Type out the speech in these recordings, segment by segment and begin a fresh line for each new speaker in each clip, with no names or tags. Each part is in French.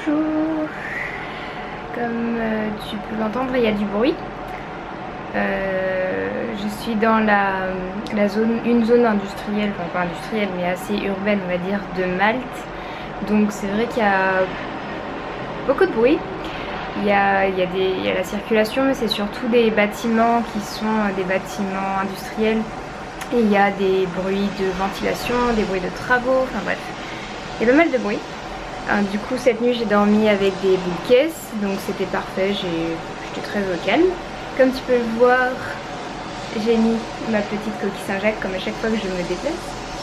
Bonjour. Comme tu peux l'entendre, il y a du bruit. Je suis dans une zone industrielle, enfin pas industrielle mais assez urbaine on va dire, de Malte. Donc c'est vrai qu'il y a beaucoup de bruit. Il y a la circulation, mais c'est surtout des bâtiments qui sont des bâtiments industriels. Et il y a des bruits de ventilation, des bruits de travaux, enfin bref. Il y a pas mal de bruit. Du coup cette nuit j'ai dormi avec des boules caisses, donc c'était parfait, j'étais très au calme. Comme tu peux le voir, j'ai mis ma petite coquille Saint-Jacques comme à chaque fois que je me déplace.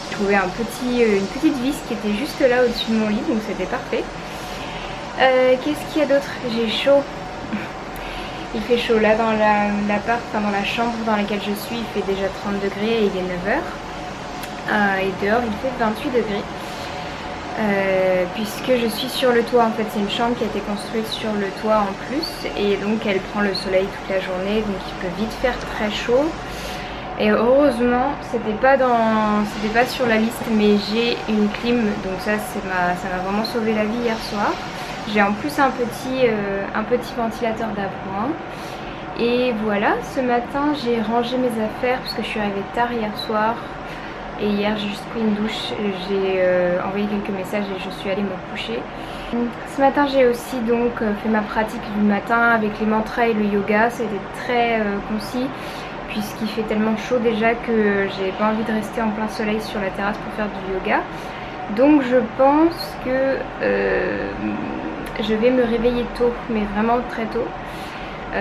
J'ai trouvé une petite vis qui était juste là au-dessus de mon lit, donc c'était parfait. Qu'est-ce qu'il y a d'autre? J'ai chaud. Il fait chaud là dans l'appart, enfin dans la chambre dans laquelle je suis, il fait déjà 30 degrés et il est 9 h. Et dehors il fait 28 degrés. Puisque je suis sur le toit, en fait c'est une chambre qui a été construite sur le toit en plus, et donc elle prend le soleil toute la journée, donc il peut vite faire très chaud. Et heureusement c'était pas sur la liste, mais j'ai une clim, donc ça m'a vraiment sauvé la vie hier soir. J'ai en plus un petit ventilateur d'appoint. Et voilà, ce matin j'ai rangé mes affaires parce que je suis arrivée tard hier soir. Et hier j'ai juste pris une douche, j'ai envoyé quelques messages et je suis allée me coucher. Ce matin j'ai aussi donc fait ma pratique du matin avec les mantras et le yoga. C'était très concis puisqu'il fait tellement chaud déjà que j'ai pas envie de rester en plein soleil sur la terrasse pour faire du yoga. Donc je pense que je vais me réveiller tôt, mais vraiment très tôt.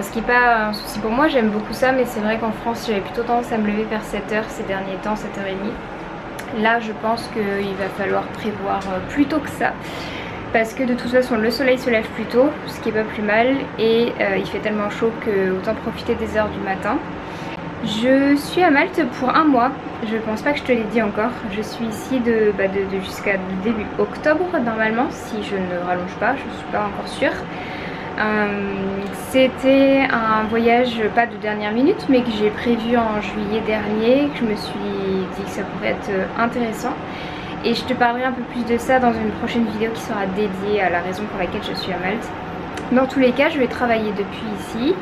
Ce qui n'est pas un souci pour moi, j'aime beaucoup ça, mais c'est vrai qu'en France j'avais plutôt tendance à me lever vers 7 h ces derniers temps, 7 h 30. Là je pense qu'il va falloir prévoir plus tôt que ça, parce que de toute façon le soleil se lève plus tôt, ce qui est pas plus mal, et il fait tellement chaud que autant profiter des heures du matin. Je suis à Malte pour un mois, je pense pas que je te l'ai dit encore. Je suis ici jusqu'à début octobre normalement, si je ne rallonge pas, je suis pas encore sûre. C'était un voyage pas de dernière minute mais que j'ai prévu en juillet dernier, que je me suis dit que ça pourrait être intéressant, et je te parlerai un peu plus de ça dans une prochaine vidéo qui sera dédiée à la raison pour laquelle je suis à Malte. Dans tous les cas je vais travailler depuis ici.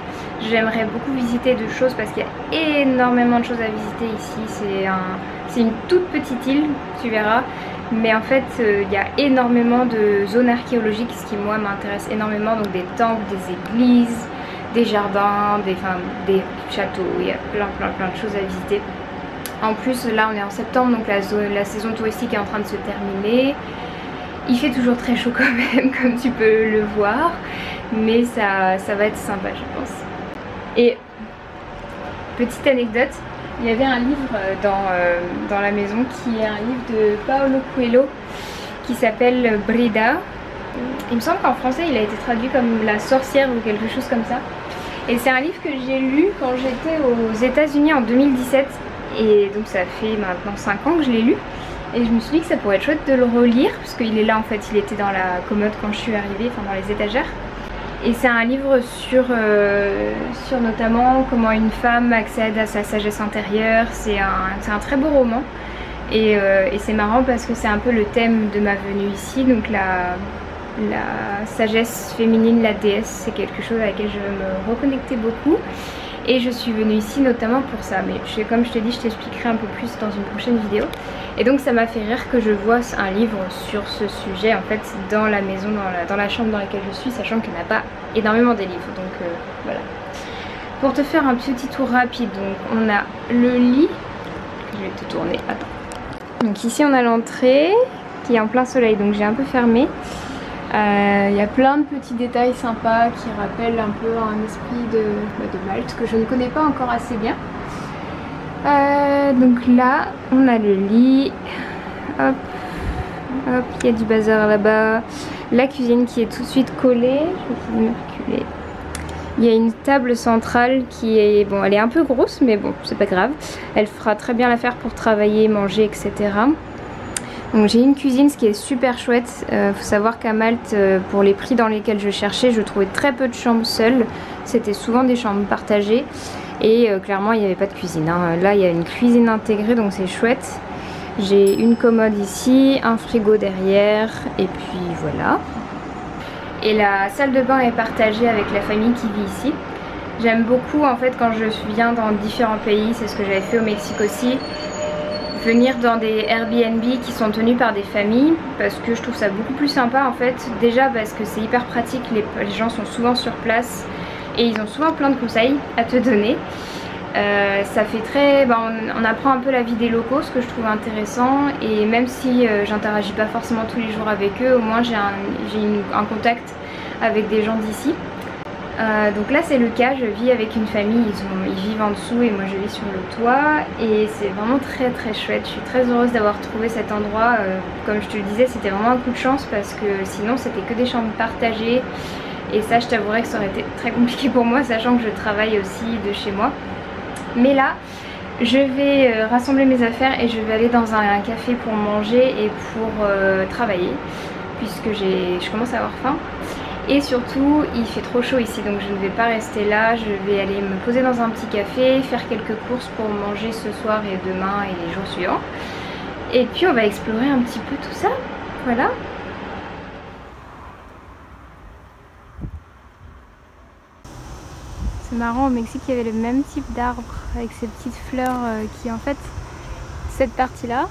J'aimerais beaucoup visiter de choses parce qu'il y a énormément de choses à visiter ici. C'est une toute petite île, tu verras. Mais en fait il y a énormément de zones archéologiques, ce qui moi m'intéresse énormément, donc des temples, des églises, des jardins, des châteaux, il y a plein de choses à visiter. En plus là on est en septembre, donc la saison touristique est en train de se terminer. Il fait toujours très chaud quand même comme tu peux le voir, mais ça va être sympa je pense. Et petite anecdote, il y avait un livre dans la maison qui est un livre de Paulo Coelho qui s'appelle Brida. Il me semble qu'en français il a été traduit comme La sorcière ou quelque chose comme ça. Et c'est un livre que j'ai lu quand j'étais aux États-Unis en 2017. Et donc ça fait maintenant 5 ans que je l'ai lu. Et je me suis dit que ça pourrait être chouette de le relire, parce qu'il est là en fait, il était dans la commode quand je suis arrivée, enfin dans les étagères. Et c'est un livre sur notamment comment une femme accède à sa sagesse intérieure. C'est un très beau roman. Et c'est marrant parce que c'est un peu le thème de ma venue ici. Donc la sagesse féminine, la déesse, c'est quelque chose à laquelle je veux me reconnecter beaucoup. Et je suis venue ici notamment pour ça. Mais comme je te dis, je t'expliquerai un peu plus dans une prochaine vidéo. Et donc ça m'a fait rire que je vois un livre sur ce sujet en fait dans la maison, dans la chambre dans laquelle je suis, sachant qu'il n'y en a pas énormément des livres. Donc voilà. Pour te faire un petit tour rapide, donc on a le lit. Je vais te tourner, attends. Donc ici on a l'entrée qui est en plein soleil, donc j'ai un peu fermé. Il y a plein de petits détails sympas qui rappellent un peu un esprit de Malte que je ne connais pas encore assez bien. Donc là on a le lit, hop, hop, il y a du bazar là-bas, la cuisine qui est tout de suite collée, je vais me reculer. Il y a une table centrale qui est, bon elle est un peu grosse mais bon c'est pas grave, elle fera très bien l'affaire pour travailler, manger etc. Donc j'ai une cuisine, ce qui est super chouette. Faut savoir qu'à Malte, pour les prix dans lesquels je cherchais, je trouvais très peu de chambres seules. C'était souvent des chambres partagées. Et clairement il n'y avait pas de cuisine, hein. Là il y a une cuisine intégrée, donc c'est chouette. J'ai une commode ici, un frigo derrière, et puis voilà. et la salle de bain est partagée avec la famille qui vit ici. J'aime beaucoup en fait quand je viens dans différents pays, c'est ce que j'avais fait au Mexique aussi, venir dans des Airbnb qui sont tenus par des familles parce que je trouve ça beaucoup plus sympa en fait. Déjà parce que c'est hyper pratique, les gens sont souvent sur place et ils ont souvent plein de conseils à te donner. Ça fait très... on apprend un peu la vie des locaux, ce que je trouve intéressant, et même si j'interagis pas forcément tous les jours avec eux, au moins j'ai un contact avec des gens d'ici. Donc là c'est le cas, je vis avec une famille, ils vivent en dessous et moi je vis sur le toit et c'est vraiment très très chouette. Je suis très heureuse d'avoir trouvé cet endroit, comme je te le disais c'était vraiment un coup de chance parce que sinon c'était que des chambres partagées et ça je t'avouerais que ça aurait été très compliqué pour moi sachant que je travaille aussi de chez moi. Mais là je vais rassembler mes affaires et je vais aller dans un café pour manger et pour travailler puisque je commence à avoir faim. Et surtout il fait trop chaud ici donc je ne vais pas rester là, je vais aller me poser dans un petit café, faire quelques courses pour manger ce soir et demain et les jours suivants. Et puis on va explorer un petit peu tout ça, voilà. C'est marrant, au Mexique il y avait le même type d'arbre avec ces petites fleurs qui en fait, cette partie là,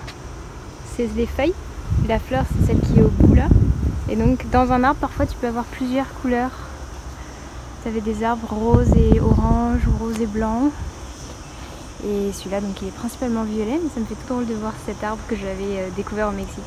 c'est des feuilles, et la fleur c'est celle qui est au bout là. Et donc dans un arbre parfois tu peux avoir plusieurs couleurs. Tu avais des arbres roses et orange ou rose et blanc. Et celui-là donc il est principalement violet, mais ça me fait tout drôle de voir cet arbre que j'avais découvert au Mexique.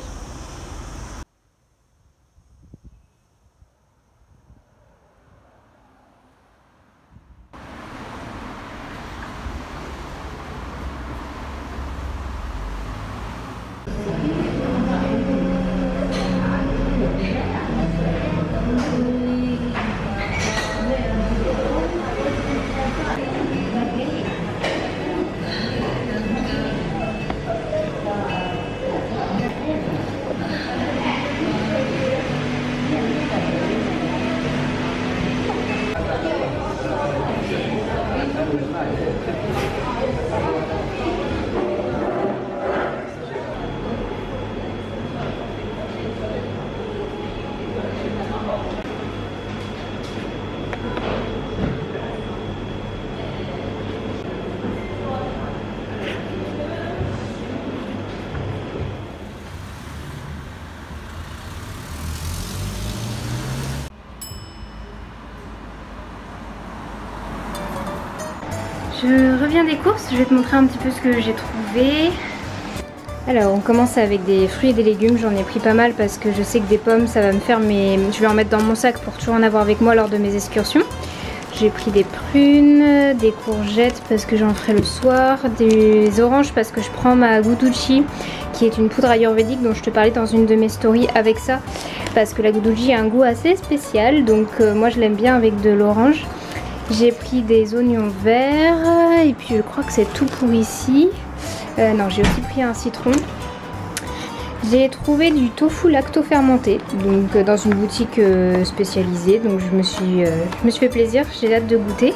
Je reviens des courses, je vais te montrer un petit peu ce que j'ai trouvé. Alors on commence avec des fruits et des légumes, j'en ai pris pas mal parce que je sais que des pommes ça va me faire je vais en mettre dans mon sac pour toujours en avoir avec moi lors de mes excursions. J'ai pris des prunes, des courgettes parce que j'en ferai le soir, des oranges parce que je prends ma Guduchi qui est une poudre ayurvédique dont je te parlais dans une de mes stories avec ça parce que la Guduchi a un goût assez spécial donc moi je l'aime bien avec de l'orange. J'ai pris des oignons verts et puis je crois que c'est tout pour ici. Non, j'ai aussi pris un citron. J'ai trouvé du tofu lacto-fermenté donc dans une boutique spécialisée, donc je me suis fait plaisir, j'ai hâte de goûter.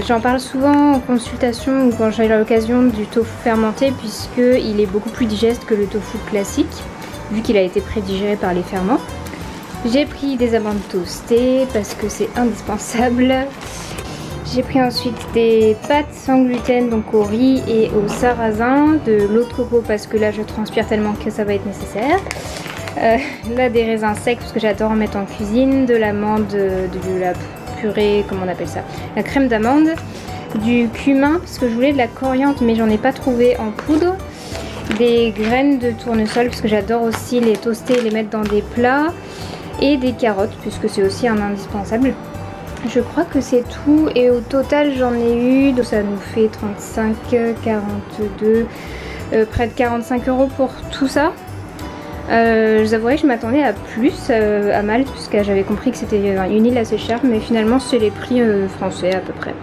J'en parle souvent en consultation ou quand j'ai l'occasion du tofu fermenté puisqu'il est beaucoup plus digeste que le tofu classique vu qu'il a été prédigéré par les ferments. J'ai pris des amandes toastées parce que c'est indispensable. J'ai pris ensuite des pâtes sans gluten donc au riz et au sarrasin, de l'eau de coco parce que là je transpire tellement que ça va être nécessaire. Là des raisins secs parce que j'adore en mettre en cuisine, de l'amande, de la purée, comment on appelle ça, la crème d'amande, du cumin parce que je voulais de la coriandre mais j'en ai pas trouvé en poudre, des graines de tournesol parce que j'adore aussi les toaster et les mettre dans des plats, et des carottes puisque c'est aussi un indispensable. Je crois que c'est tout et au total j'en ai eu, donc ça nous fait 35, 42, près de 45 € pour tout ça. Je vous avouerai que je m'attendais à plus à Malte puisque j'avais compris que c'était une île assez chère mais finalement c'est les prix français à peu près.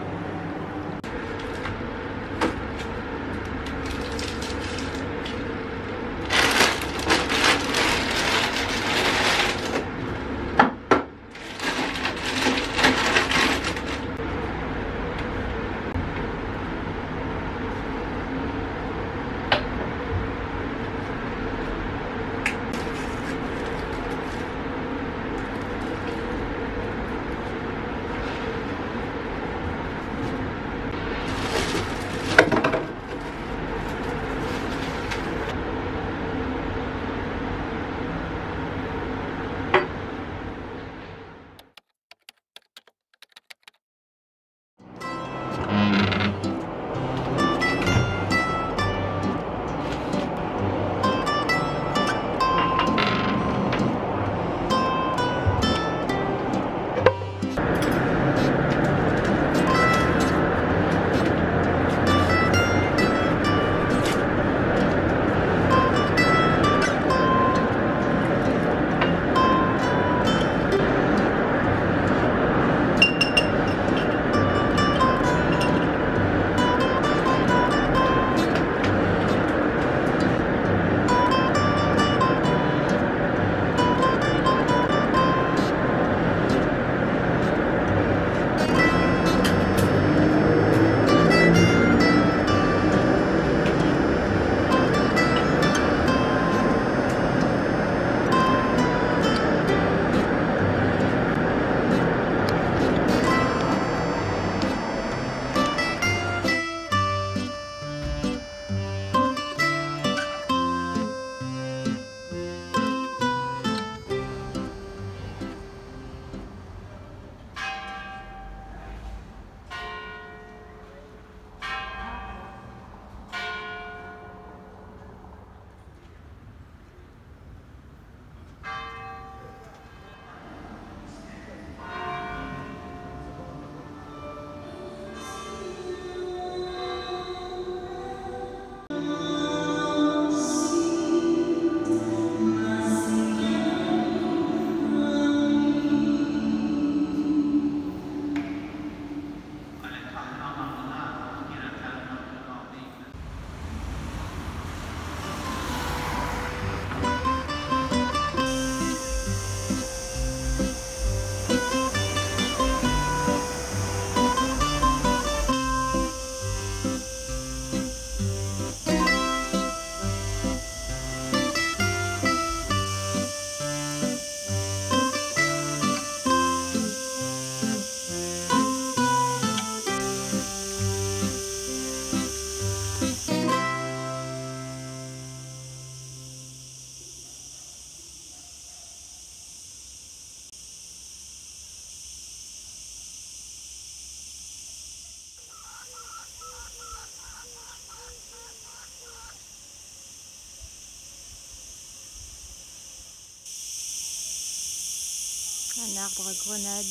Un arbre grenade.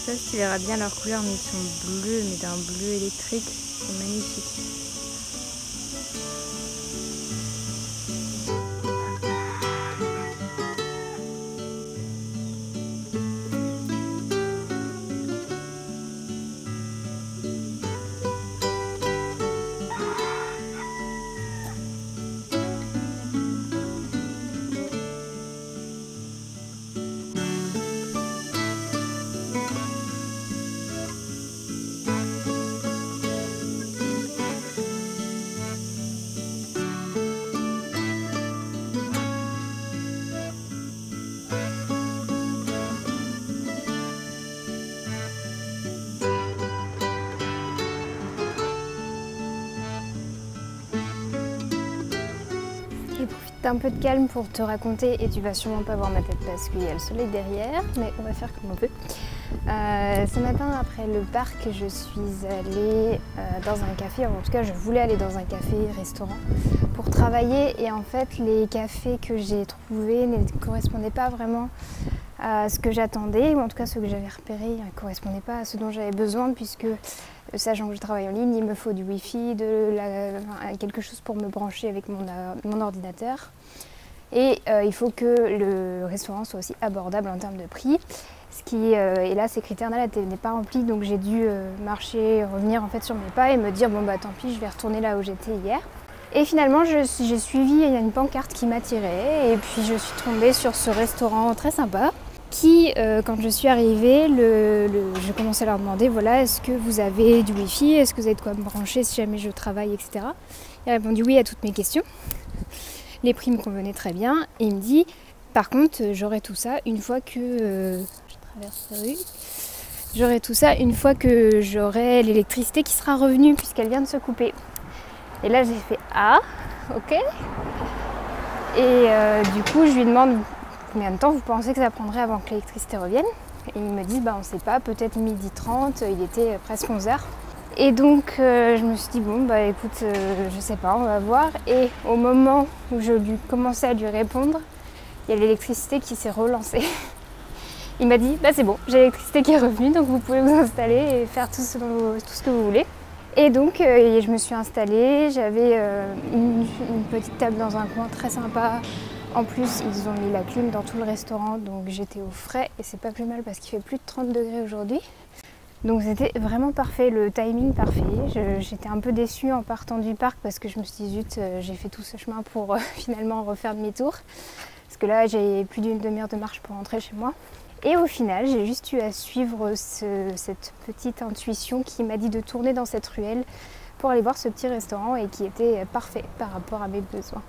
Je sais pas si tu verras bien leurs couleurs, mais ils sont bleus, mais d'un bleu électrique, c'est magnifique. Je profite d'un peu de calme pour te raconter, et tu vas sûrement pas voir ma tête parce qu'il y a le soleil derrière, mais on va faire comme on peut. Ce matin, après le parc, je suis allée dans un café, en tout cas je voulais aller dans un café-restaurant pour travailler, et en fait les cafés que j'ai trouvés ne correspondaient pas vraiment à ce que j'attendais, ou en tout cas ceux que j'avais repérés ne correspondaient pas à ce dont j'avais besoin, puisque sachant que je travaille en ligne, il me faut du wifi, quelque chose pour me brancher avec mon ordinateur, et il faut que le restaurant soit aussi abordable en termes de prix. Et là, ces critères-là n'étaient pas remplis, donc j'ai dû marcher, revenir en fait sur mes pas et me dire bon bah tant pis, je vais retourner là où j'étais hier. Et finalement, j'ai suivi, il y a une pancarte qui m'attirait, et puis je suis tombée sur ce restaurant très sympa qui, quand je suis arrivée, je commençais à leur demander voilà, est-ce que vous avez du wifi, est-ce que vous avez de quoi me brancher si jamais je travaille, etc. Il a répondu oui à toutes mes questions. Les prix me convenaient très bien, et il me dit par contre, j'aurai tout ça une fois que j'aurai tout ça une fois que j'aurai l'électricité qui sera revenue, puisqu'elle vient de se couper. Et là j'ai fait ah, ok. Et du coup je lui demande combien de temps vous pensez que ça prendrait avant que l'électricité revienne. Et ils me disent bah on sait pas, peut-être 12h30, il était presque 11h. Et donc je me suis dit bon bah écoute, je sais pas, on va voir. Et au moment où je lui commençais à lui répondre, il y a l'électricité qui s'est relancée. Il m'a dit bah c'est bon, j'ai l'électricité qui est revenue, donc vous pouvez vous installer et faire tout ce que vous voulez. Et donc je me suis installée, j'avais une petite table dans un coin très sympa. En plus ils ont mis la clim dans tout le restaurant, donc j'étais au frais, et c'est pas plus mal parce qu'il fait plus de 30 degrés aujourd'hui. Donc c'était vraiment parfait, le timing parfait. J'étais un peu déçue en partant du parc parce que je me suis dit zut, j'ai fait tout ce chemin pour finalement refaire demi-tour. Parce que là j'ai plus d'une demi-heure de marche pour rentrer chez moi. Et au final, j'ai juste eu à suivre cette petite intuition qui m'a dit de tourner dans cette ruelle pour aller voir ce petit restaurant, et qui était parfait par rapport à mes besoins.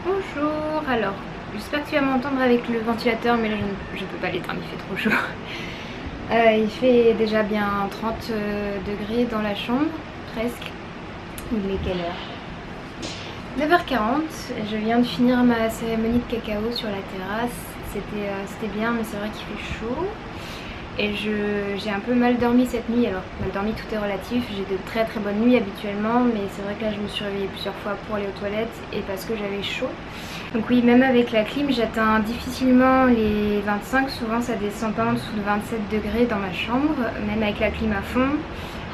Bonjour, alors j'espère que tu vas m'entendre avec le ventilateur, mais là je ne peux pas l'éteindre, il fait trop chaud. Il fait déjà bien 30 degrés dans la chambre, presque. Il est quelle heure? 9h40, je viens de finir ma cérémonie de cacao sur la terrasse. C'était bien, mais c'est vrai qu'il fait chaud. Et j'ai un peu mal dormi cette nuit. Alors mal dormi, tout est relatif, j'ai de très bonnes nuits habituellement, mais c'est vrai que là je me suis réveillée plusieurs fois pour aller aux toilettes et parce que j'avais chaud. Donc oui, même avec la clim j'atteins difficilement les 25, souvent ça descend pas en dessous de 27 degrés dans ma chambre, même avec la clim à fond.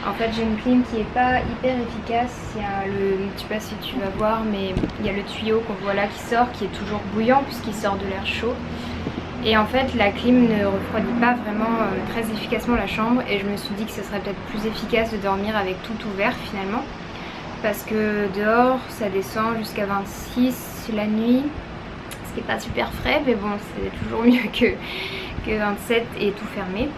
En fait j'ai une clim qui est pas hyper efficace, il y a je sais pas si tu vas voir, mais il y a le tuyau qu'on voit là qui sort, qui est toujours bouillant puisqu'il sort de l'air chaud. Et en fait la clim ne refroidit pas vraiment très efficacement la chambre et je me suis dit que ce serait peut-être plus efficace de dormir avec tout ouvert finalement. Parce que dehors ça descend jusqu'à 26 la nuit, ce qui n'est pas super frais, mais bon c'est toujours mieux que 27 et tout fermé.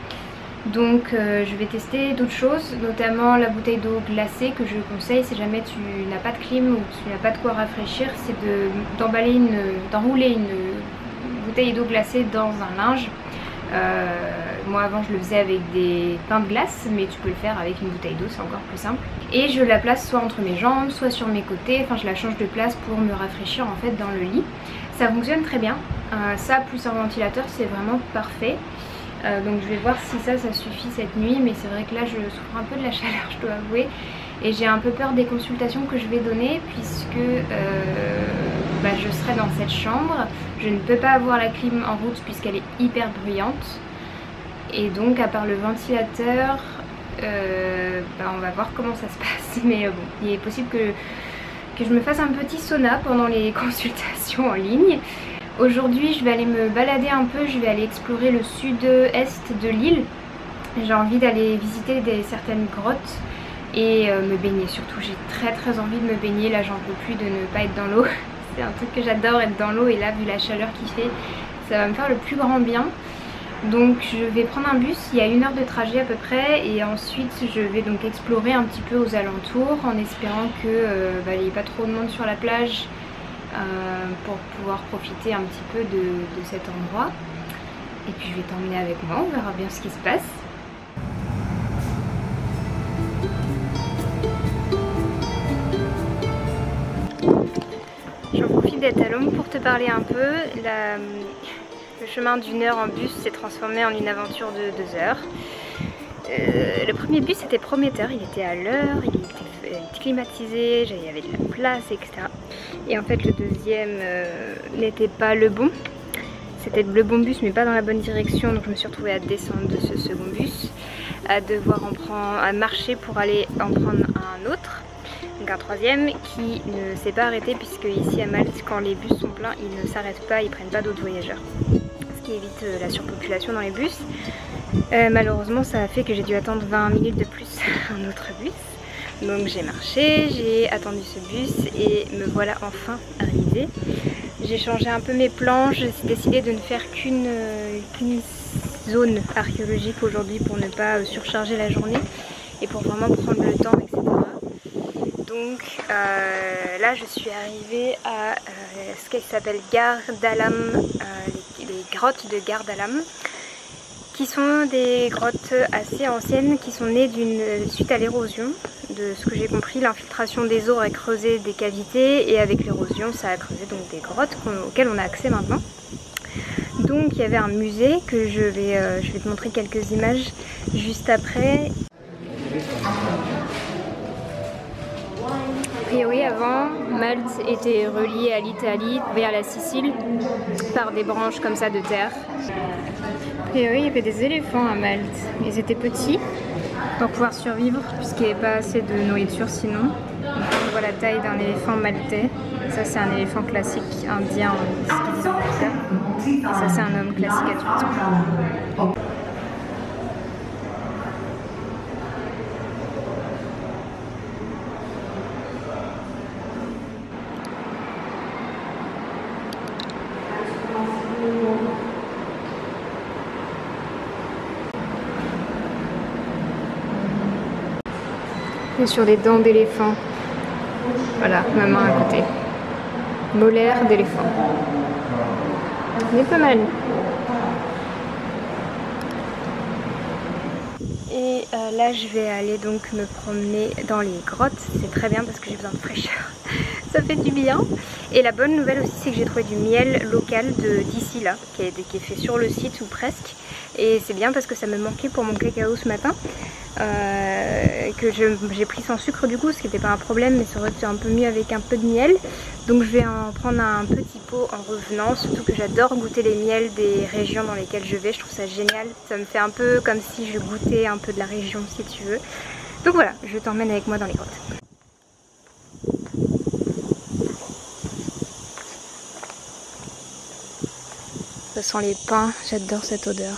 Donc je vais tester d'autres choses, notamment la bouteille d'eau glacée que je conseille si jamais tu n'as pas de clim ou tu n'as pas de quoi rafraîchir, c'est d'enrouler une bouteille d'eau glacée dans un linge. Moi avant je le faisais avec des pains de glace, mais tu peux le faire avec une bouteille d'eau, c'est encore plus simple. Et je la place soit entre mes jambes, soit sur mes côtés, enfin je la change de place pour me rafraîchir en fait dans le lit. Ça fonctionne très bien, ça plus un ventilateur c'est vraiment parfait. Donc je vais voir si ça suffit cette nuit, mais c'est vrai que là je souffre un peu de la chaleur, je dois avouer. Et j'ai un peu peur des consultations que je vais donner puisque je serai dans cette chambre. Je ne peux pas avoir la clim en route puisqu'elle est hyper bruyante. Et donc à part le ventilateur, on va voir comment ça se passe. Mais bon, il est possible que je me fasse un petit sauna pendant les consultations en ligne. Aujourd'hui je vais aller me balader un peu, je vais aller explorer le sud-est de l'île. J'ai envie d'aller visiter certaines grottes et me baigner surtout. J'ai très envie de me baigner, là j'en peux plus de ne pas être dans l'eau. C'est un truc que j'adore, être dans l'eau, et là vu la chaleur qu'il fait, ça va me faire le plus grand bien. Donc je vais prendre un bus, il y a 1 heure de trajet à peu près, et ensuite je vais donc explorer un petit peu aux alentours en espérant qu'il n'y ait pas trop de monde sur la plage pour pouvoir profiter un petit peu de cet endroit. Et puis je vais t'emmener avec moi, on verra bien ce qui se passe. J'en profite d'être à l'homme pour te parler un peu. Le chemin d'1 heure en bus s'est transformé en une aventure de 2 heures. Le premier bus était prometteur, il était à l'heure, il était climatisé, il y avait de la place, etc. Et en fait le deuxième n'était pas le bon. C'était le bon bus mais pas dans la bonne direction, donc je me suis retrouvée à descendre de ce second bus, à devoir à marcher pour aller en prendre un autre. Donc un troisième qui ne s'est pas arrêté puisque ici à Malte, quand les bus sont pleins, ils ne s'arrêtent pas, ils prennent pas d'autres voyageurs. Ce qui évite la surpopulation dans les bus. Malheureusement ça a fait que j'ai dû attendre 20 minutes de plus un autre bus. Donc j'ai marché, j'ai attendu ce bus et me voilà enfin arrivée. J'ai changé un peu mes plans, j'ai décidé de ne faire qu'une zone archéologique aujourd'hui pour ne pas surcharger la journée et pour vraiment prendre le temps, etc. Donc là je suis arrivée à ce qui s'appelle Gare d'Alam, les grottes de Gare d'Alam, qui sont des grottes assez anciennes qui sont nées suite à l'érosion. De ce que j'ai compris, l'infiltration des eaux a creusé des cavités et avec l'érosion ça a creusé donc des grottes auxquelles on a accès maintenant. Donc il y avait un musée que je vais te montrer quelques images juste après. A priori avant, Malte était reliée à l'Italie vers la Sicile par des branches comme ça de terre. A priori il y avait des éléphants à Malte, ils étaient petits pour pouvoir survivre puisqu'il n'y avait pas assez de nourriture sinon. Donc, on voit la taille d'un éléphant maltais. Ça c'est un éléphant classique indien, ce qu'ils disent en Angleterre. Et ça c'est un homme classique adulte. Et sur les dents d'éléphant. Voilà, ma main à côté. Molaire d'éléphant. Mais pas mal. Et là je vais aller donc me promener dans les grottes. C'est très bien parce que j'ai besoin de fraîcheur. Ça fait du bien. Et la bonne nouvelle aussi, c'est que j'ai trouvé du miel local d'ici là, qui est fait sur le site ou presque. Et c'est bien parce que ça me manquait pour mon cacao ce matin. Que j'ai pris sans sucre du coup, ce qui n'était pas un problème, mais ça aurait été un peu mieux avec un peu de miel. Donc je vais en prendre un petit pot en revenant, surtout que j'adore goûter les miels des régions dans lesquelles je vais, je trouve ça génial. Ça me fait un peu comme si je goûtais un peu de la région si tu veux. Donc voilà, je t'emmène avec moi dans les grottes. Ça sent les pins, j'adore cette odeur.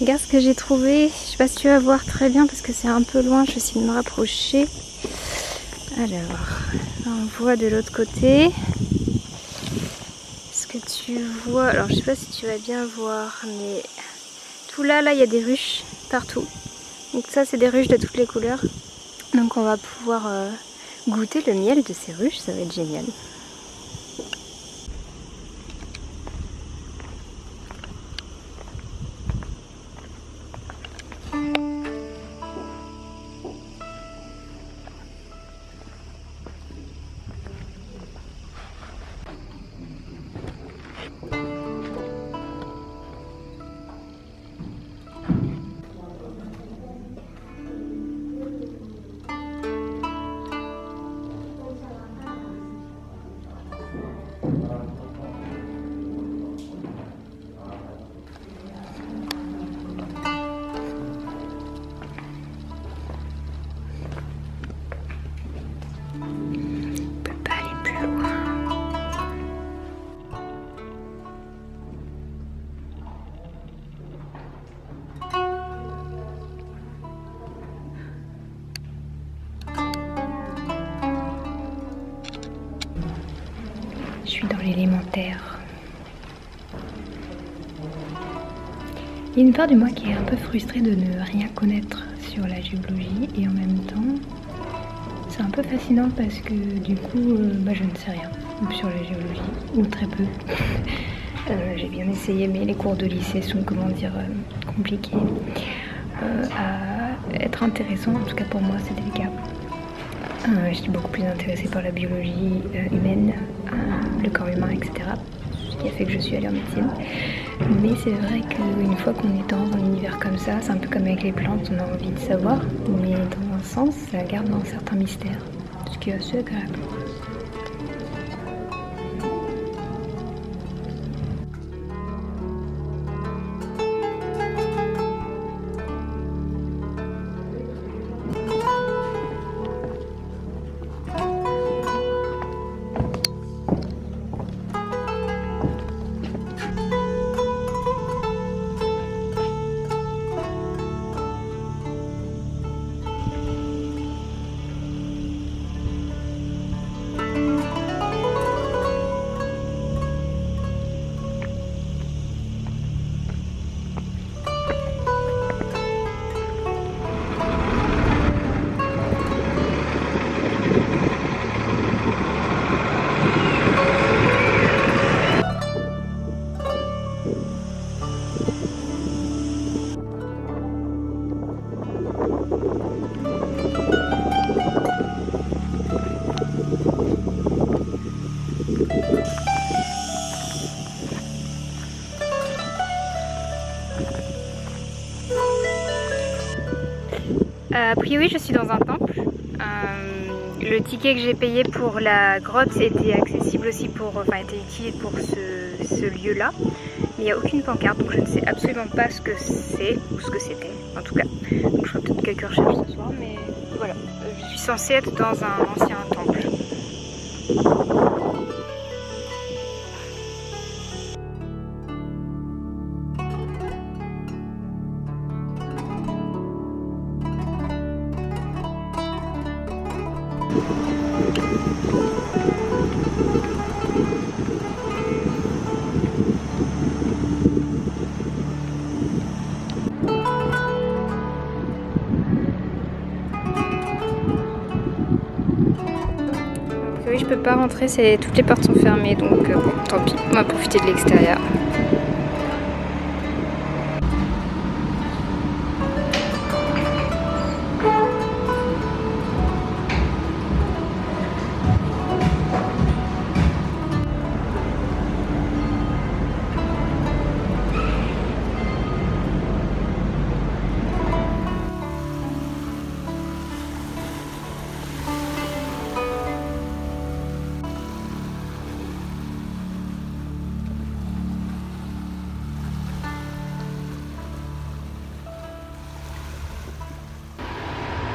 Regarde ce que j'ai trouvé, je sais pas si tu vas voir très bien parce que c'est un peu loin, je vais essayer de me rapprocher. Alors, on voit de l'autre côté. Est-ce que tu vois, alors je sais pas si tu vas bien voir, mais tout là, il y a des ruches partout. Donc ça c'est des ruches de toutes les couleurs. Donc on va pouvoir goûter le miel de ces ruches, ça va être génial. Je suis dans l'élémentaire. Il y a une part de moi qui est un peu frustrée de ne rien connaître sur la géologie et en même temps c'est un peu fascinant parce que du coup je ne sais rien sur la géologie, ou très peu. J'ai bien essayé mais les cours de lycée sont compliqués à être intéressants, en tout cas pour moi c'était le cas. Je suis beaucoup plus intéressée par la biologie humaine, le corps humain, etc. Ce qui a fait que je suis allée en médecine. Mais c'est vrai qu'une fois qu'on est dans un univers comme ça, c'est un peu comme avec les plantes, on a envie de savoir, mais dans un sens, ça garde un certain mystère, ce qui est assez agréable. A priori je suis dans un temple. Le ticket que j'ai payé pour la grotte était accessible aussi était utile pour ce lieu là. Mais il n'y a aucune pancarte, donc je ne sais absolument pas ce que c'est ou ce que c'était en tout cas. Donc je ferai peut-être quelques recherches ce soir, mais voilà. Je suis censée être dans un ancien temple. Oui, je peux pas rentrer, toutes les portes sont fermées, donc bon, tant pis, on va profiter de l'extérieur.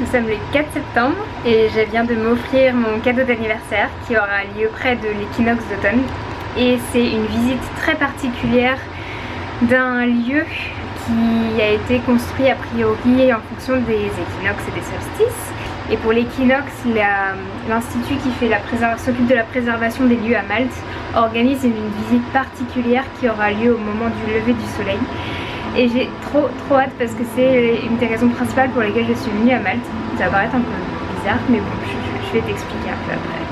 Nous sommes le 4 septembre et je viens de m'offrir mon cadeau d'anniversaire qui aura lieu près de l'équinoxe d'automne. Et c'est une visite très particulière d'un lieu qui a été construit a priori en fonction des équinoxes et des solstices. Et pour l'équinoxe, l'institut qui s'occupe de la préservation des lieux à Malte organise une visite particulière qui aura lieu au moment du lever du soleil. Et j'ai trop hâte parce que c'est une des raisons principales pour lesquelles je suis venue à Malte. Ça va paraître un peu bizarre mais bon, je vais t'expliquer un peu après.